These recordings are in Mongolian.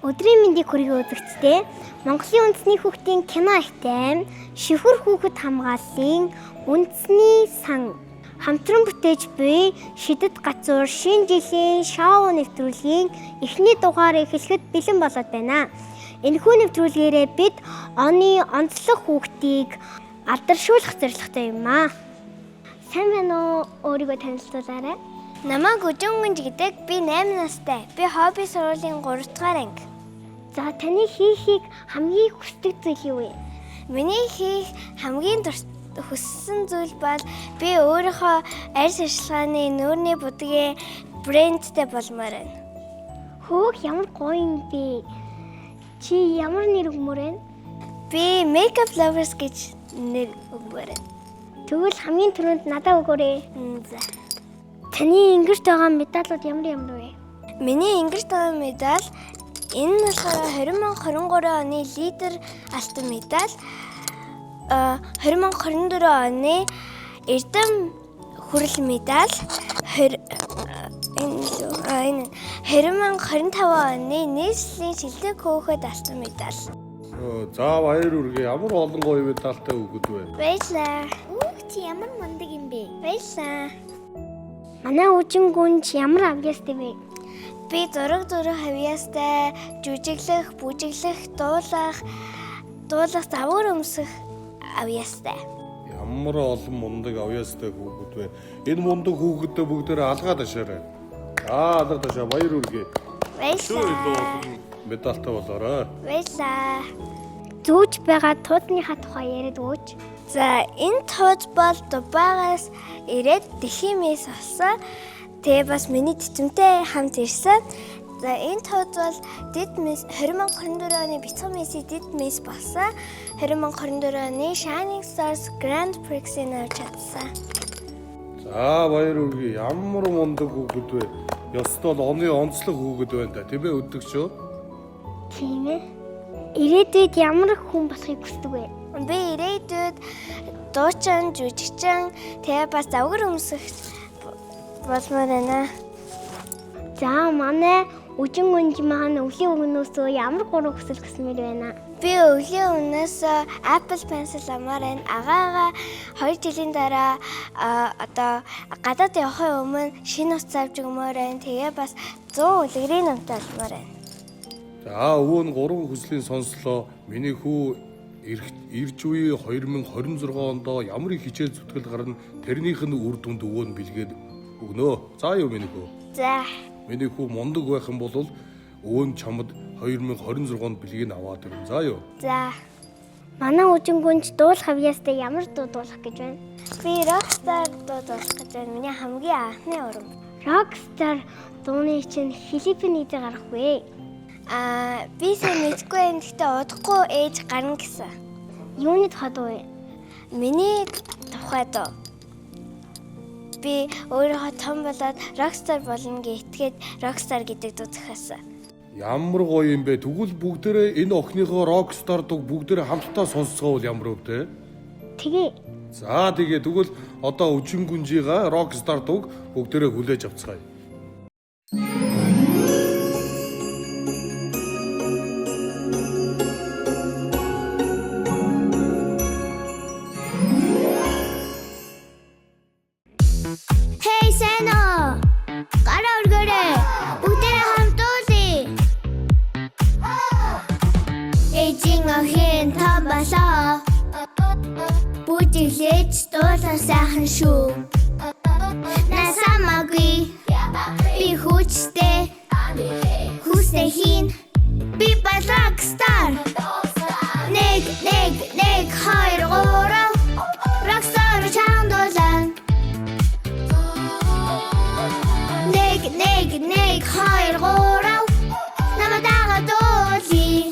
Өдрийн мэндийг хүргэе үзэгчдээ. Монголын үндэсний хүүхдийн кино ихтэй Шивхүр хүүхэд хамгааллын үндэсний сан хамтран бүтээж буй Шидэд гацуур шинэ жилийн шоу нэвтрүүлгийн эхний дугаар эхлэхэд бэлэн болоод байна. Энэхүү нэвтрүүлгээрээ бид оны онцлог хүүхдийг алдаршуулах зорилготой юм аа. Сайн байна уу? Өөрийгөө танилцуулаарай. Намайг Үжингүнж гэдэг. Би 8 настай. Би хобби сургуулийн 3 дугаар анги. За таны хийхийг хамгийн хүсдэг зүйл юу вэ? Миний хийх хамгийн хүссэн зүйл бол би өөрийнхөө арьс ашиглагын нүүрний будгийн брэндтэй болмоор байна. Хөөх ямар гоё юм бэ? Чи ямар нэр өгмөр вэ? Би Makeup Lovers гэж нэр өгмөр байна. Тэгвэл хамгийн түрүүнд надад өгөөрэй. За. Таны ингэрт байгаа медалууд ямар вэ? Миний ингэрт байгаа медаль энэ нь болохоор 2023 оны лидер алтан медаль, 2024 оны эрдэм хүрэл медаль, 2025 оны нийслэлийн шилдэг хөөхөд алтан медаль. За баяр үргээ. Ямар олон гоё медальтай өгöd вэ? Баярлалаа. Чи ямар мундаг юм бэ? Баярлалаа. Манай Үжингүнж ямар авьяастай вэ? Би зураг хавьяастай, жүжиглэх, бүжиглэх, дуулах, завгар өмсөх авьяастай. Ямар олон мундаг авьяастай хүүхэд вэ? Энэ мундаг хүүхэдтэй бүгдээрээ алгаад ашаарай. Алгаад ашаа баяр үргээ. Баярлалаа. Медальтай болоорой. Баярлалаа. Зүүж байгаа туудныхаа тухай яриад өгөөч. За энэ тууд бол Дубайгаас ирээд Дэлхиймээс олсон. Тэгээ бас миний тэтэмтэй хамт ирсэн. За энэ тууд бол Дид Мис 2024 оны бяцхан месси Дид Мис болсон. 2024 оны Shining Stars Grand Prix-ийг авч чадсан. За баяр үргээ. Ямар мундаг хүүхэд вэ? Ёстой л оны онцлог хүүхэд байна да. Тийм ээ өдөгчөө? Тийм ээ. Ирээдүйд ямар хүн болохыг хүсдэг вэ? Би ирээдүйд дуучин, жүжигчин, тэгээ бас завгар өмсөх болмоор байна. За манай Үжингүнж маань өвлийн өмнөөсөө ямар гурван хүсэл хүсмээр байна? Би өвлийн өмнөөс Apple Pencil амаар байна. Агаагаа 2 жилийн дараа одоо гадаад явахын өмнө шинэ утас авч өгмөр байна. Тэгээ бас 100 үлгэрийн номтой болмоор байна. За өвөө нь 3 хүслийн сонслоо. Миний хүү ирж үе 2026 онд ямар их хичээл зүтгэл гарна тэрнийх нь үр дүнд өвөө нь бэлгээд өгнө. За юу миний хүү? За. Миний хүү мундаг байх юм бол өвөө нь чамд 2026 онд бэлгийг аваад ирнэ. За юу? За. Манай Үжингүнж дуулах авьяастай ямар дуу дуулах гэж байна? Би Rockstar дуу дуулах гэж байна. Миний хамгийн анхны урам. Rockstar дууны чинь Филиппинээс гарах вэ? Би сайн мэдгүй байна. Гэхдээ удахгүй ээж гарна гэсэн. Юуны тухай дуу вэ? Миний тухай дуу. Би өөрийнхөө том болоод Rockstar болно гэж итгээд Rockstar гэдэг дуу зохиосон. Ямар гоё юм бэ? Тэгвэл бүгдээрээ энэ охиныхоо Rockstar дуу бүгдээрээ хамтдаа сонсцгоо бол ямар өв те? Тэгээ. За тэгээ тэгвэл одоо Үжингүнжига Rockstar дуу бүгдээрээ хүлээж авцгаая. Hey Seno! Гараа өргөөрэй. Бүгдээрээ хамт уулзъя. Эжин охин том болоо. Бүжиглэж дуулах сайхан шүү. Насамагүй. Би хүчтэй. Хүсээ хийн. Би бол Rockstar. Нэг 2 3 Rockstar чандуулан. Нэг 2 3 намайг дуулъя.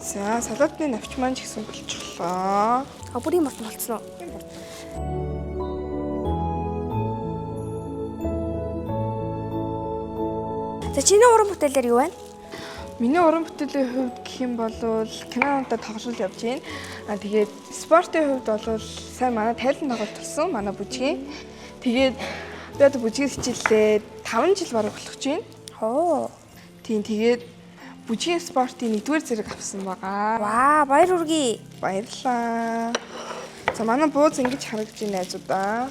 За салаатны навч маань ч гэсэн болчихлоо. Бүрийн морт болцсон уу? За чиний уран бүтээлэр юу байна? Миний уран бүтээлийн хувьд гэх юм бол кинонуудад тоглол явж байна. Тэгээд спортын хувьд бол сайн манай тайлан тоглолт болсон. Манай бүжгийн. Тэгээд би одоо бүжгийн хичээлээ 5 жил бараг болох гэж байна. Хоо. Тийм тэгээд бүжгийн спортын 1-р зэрэг авсан байгаа. Ваа, баяр хүргэе. Баярлалаа. За манай бууз ингэж харагдаж байна найзуудаа.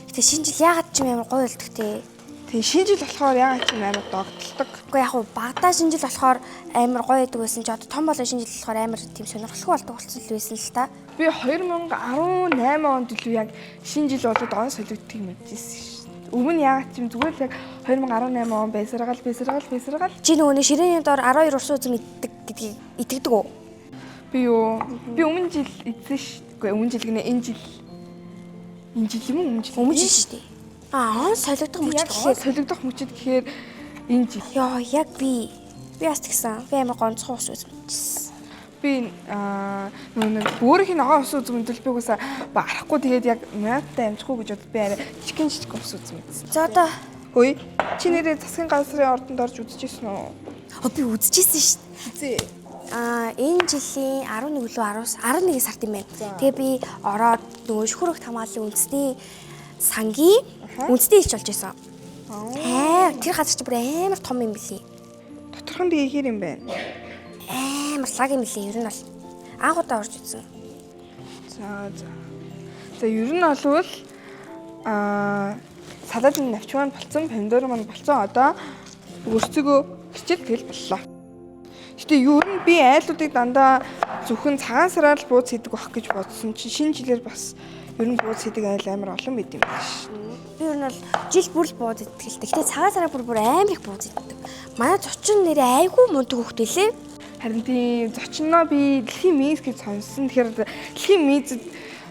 Гэтэ шинэ жил яагаад ч юм амар гоё болдог те. Тийм шинэ жил болохоор яагаад ч юм амар догтлдог. Уу яг багадаа шинэ жил болохоор амар гоё байдаг байсан ч одоо том болоо шинэ жил болохоор амар тийм сонирхолтой болдог болсон л байсан л та. Би 2018 онд илүү яг шинэ жил болоод он солигдтыг мэдчихсэн шүү. Өмнө яагаад ч юм зүгээр л яг 2018 он байсаргаал. Чи нөгөөний ширээний дор 12 урсан үзм иддэг гэдгийг итгэдэг үү? Би өмнө жил эзэн шүү. Үгүй өмнө жил гинэ энэ жил. Энэ жил юм уу? Өмнө жил шүү дээ. Он солигдох мөчд Тэгэхээр солигдох мөчд гэхээр энэ жил. Яа, яг би бас тэгсэн. Би амар гонцгой ус үзмжсэн. Би нэг өөрийнх нь ногоон ус үзмэдэл би угаасаа барахгүй тэгээд яг мяаттай амжихгүй гэж бодод би арай жижиг ус үзмэдсэн. За одоо хөөе чи нэрээ засгийн газрын ордонд орж үзчихсэн үү? би үзчихсэн шүү дээ. Зээ. Энэ жилийн 11 лөө 11 сард юм байна. Тэгээ би ороод нөгөө шүхрөх хамгааллын үндэсний сангийн үндэсний илч болж исэн. Тэр газар чи бүр амар том юм билий. Доторх нь хийхэр юм байна. Амар лаг юм билий. Ер нь бол анхудаа орж үзсэн. За ер нь олвол салаатын навч маань болцсон, помидор маань болцсон. Одоо өөрсдөө хичээл тэгэл боллоо. Гэтэ ер нь би айлуудыг дандаа зөвхөн цагаан сараар л бууз хийдэг байх гэж бодсон чинь шинэ жилээр бас ер нь бууз хийдэг айл амар олон байд юм байна ш. Би ер нь бол жил бүр л бууз иддэг л. Гэтэ цагаан сараар бүр амар их бууз иддэг. Манай зочин нэрээ айгүй мундаг хөхтэй лээ. Харин тийм зочноо би дэлхийн мейс гэж сонссон. Тэгэхээр дэлхийн мейзэд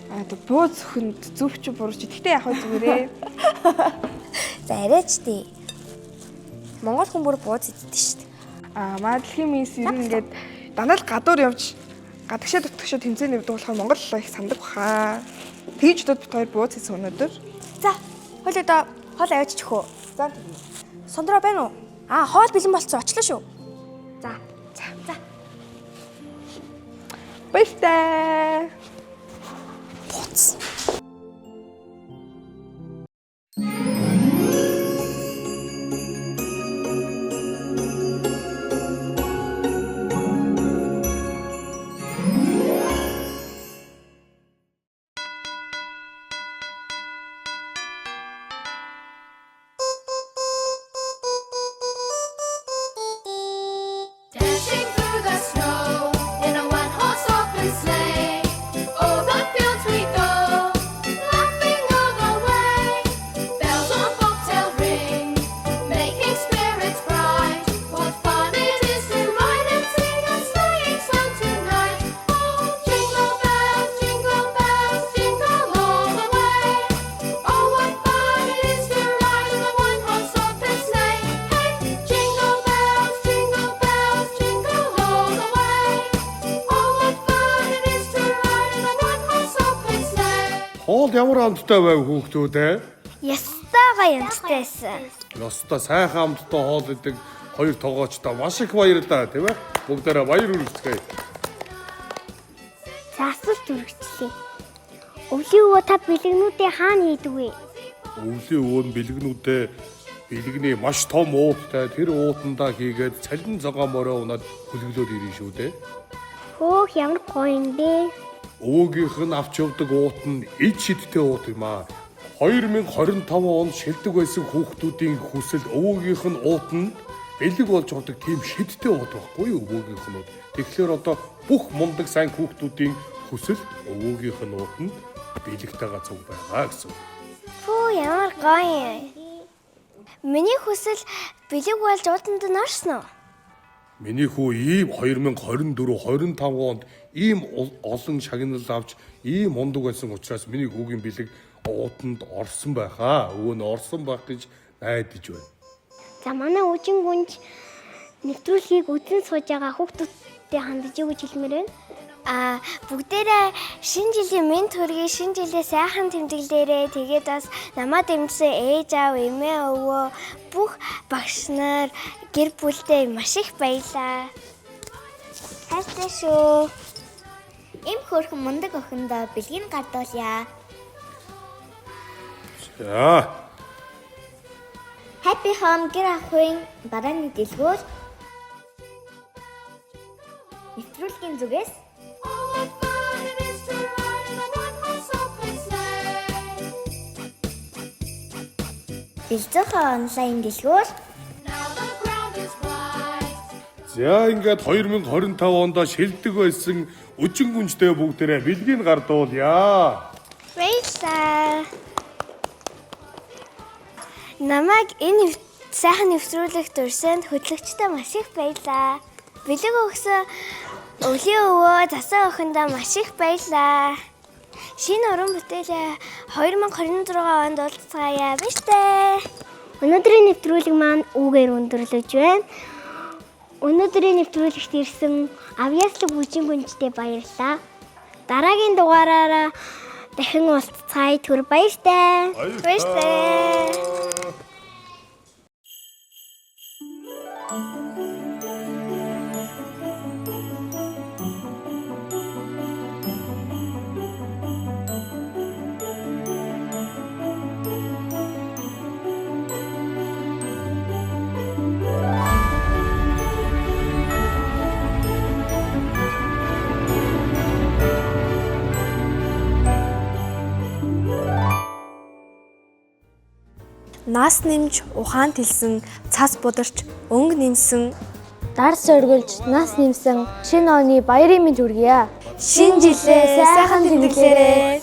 одоо бууз өхөнд зөв ч буруу ч. Гэтэ яг хөө зүгээрээ. За арайч тий. Монгол хүн бүр бууз иддэг шүү дээ. Маа дэлхийн мейс ер нь ингээд дандаа л гадуур явж гадагшаа дутгашаа тэмцээн явдаг болохоор Монгол их сандаг баха. Тэгж дод бит хоёр бууз хийсэн өнөөдөр. За, хойлоо хоол аваач чөхөө. За Сондроо байна уу? Хоол бэлэн болцсон очлоо шүү. За. Баяртай. Бууз. Dashing through the snow in a one-horse open sleigh, over fields we go, laughing all the way. Bells on bobtail ring, making spirits bright. What fun it is to ride and sing a sleighing song tonight! Oh, jingle bells, jingle all the way. Oh, what fun it is to ride in a one-horse open sleigh! Hey, jingle bells, jingle all the way. Oh, what fun it is to ride in a one-horse open sleigh. Хоол ямар амттай байв хүүхдүүд ээ? Ястаага янзтайсэн. Ёстой сайхан амттай хоол идэг хоёр тоогоочтой маш их баярлалаа тийм ээ. Бүгдээрээ баяр хүргэцгээе. За асуулт үргэлжлэе. Өвлийн өвөө та бэлгэнүүдээ хаана хийдэг вэ? Өвлийн өвөө нь бэлгэнүүдээ бэлгэний маш том ууттай тэр уутандаа хийгээд цалин цагаан мороо унаад хөлөглөөд ирэн шүү дээ. Хөөх ямар гоё юм бэ? Өвөөгийнх нь авч явдаг уут нь ид шидтэй уут юм аа. 2025 онд шилдэг байсан хүүхдүүдийн хүсэл өвөөгийнх нь уут нь бэлэг болж явдаг тийм шидтэй уут байхгүй юу өвөөгийнх нь. Тэгэхээр одоо бүх мундаг сайн хүүхдүүдийн хүсэл өвөөгийнх нь уут нь бэлэгтэйгээ цуг байгаа гэсэн. Фүү ямар гоё юм. Миний хүсэл бэлэг болж уданд нь орсон уу? Миний хүү ийм 2024-25 онд ийм олон шагнал авч ийм мундаг байсан учраас миний хүүгийн бэлэг уутанд орсон байхаа. Өвөө нь орсон байх гэж найдаж байна. За манай үжин гүнж нэвтрүүлгийг үзэн сууж байгаа хүүхдүүдтэй хандаж юу гэж хэлмээр байна? Бүгдээрээ шинэ жилийн мэнд хүргэе, шинэ жилээ сайхан тэмдэглээрээ. Тэгээд бас намайг дэмжсэн ээж аав, эмээ, өвөө, бүх багш нар, гэр бүлдээ маш их баярлаа. Хайртай шүү. Им хөөрхөн мундаг охиндоо бэлгийг гардуулъя. За. Happy Home гэр ахуйн дарааны дэлгүүр. Нэвтрүүлгийн зүгээс Oh, what fun it is to ride in a one-horse open sleigh. бэлзөөхөө онлайн дэлгүүр. Now the ground is white. За ингээд 2025 онд шилдэг байсан өчин гүнжтэй бүгдээрээ бэлгийг гардуулъя. Баярлалаа. Намайг энэ сайхан нэвтрүүлэгт урьсанд хөтлөгчтэй маш их баярлаа. Бэлэг өгсөн өвлийн өвөө засаа охиндоо маш их баярлаа. Шинэ уран бүтээлээ 2024 онд уулзцаая. Баяртай. Өнөөдрийн нэвтрүүлэг маань үүгээр өндөрлөж байна. Өнөөдрийн нэвтрүүлэгт ирсэн Авьяаслаг бүжин гүнжтэй баярлалаа. Дараагийн дугаараараа дахин уулзцаая. Түр баяртай. Баяртай. Нас нэмж ухаан тэлсэн, цас бударч өнгө нэмсэн, Дар соргилж нас нэмсэн шинэ оны баярын мэнд хүргье. шинэ жилээ сайхан тэмдэглээрэй.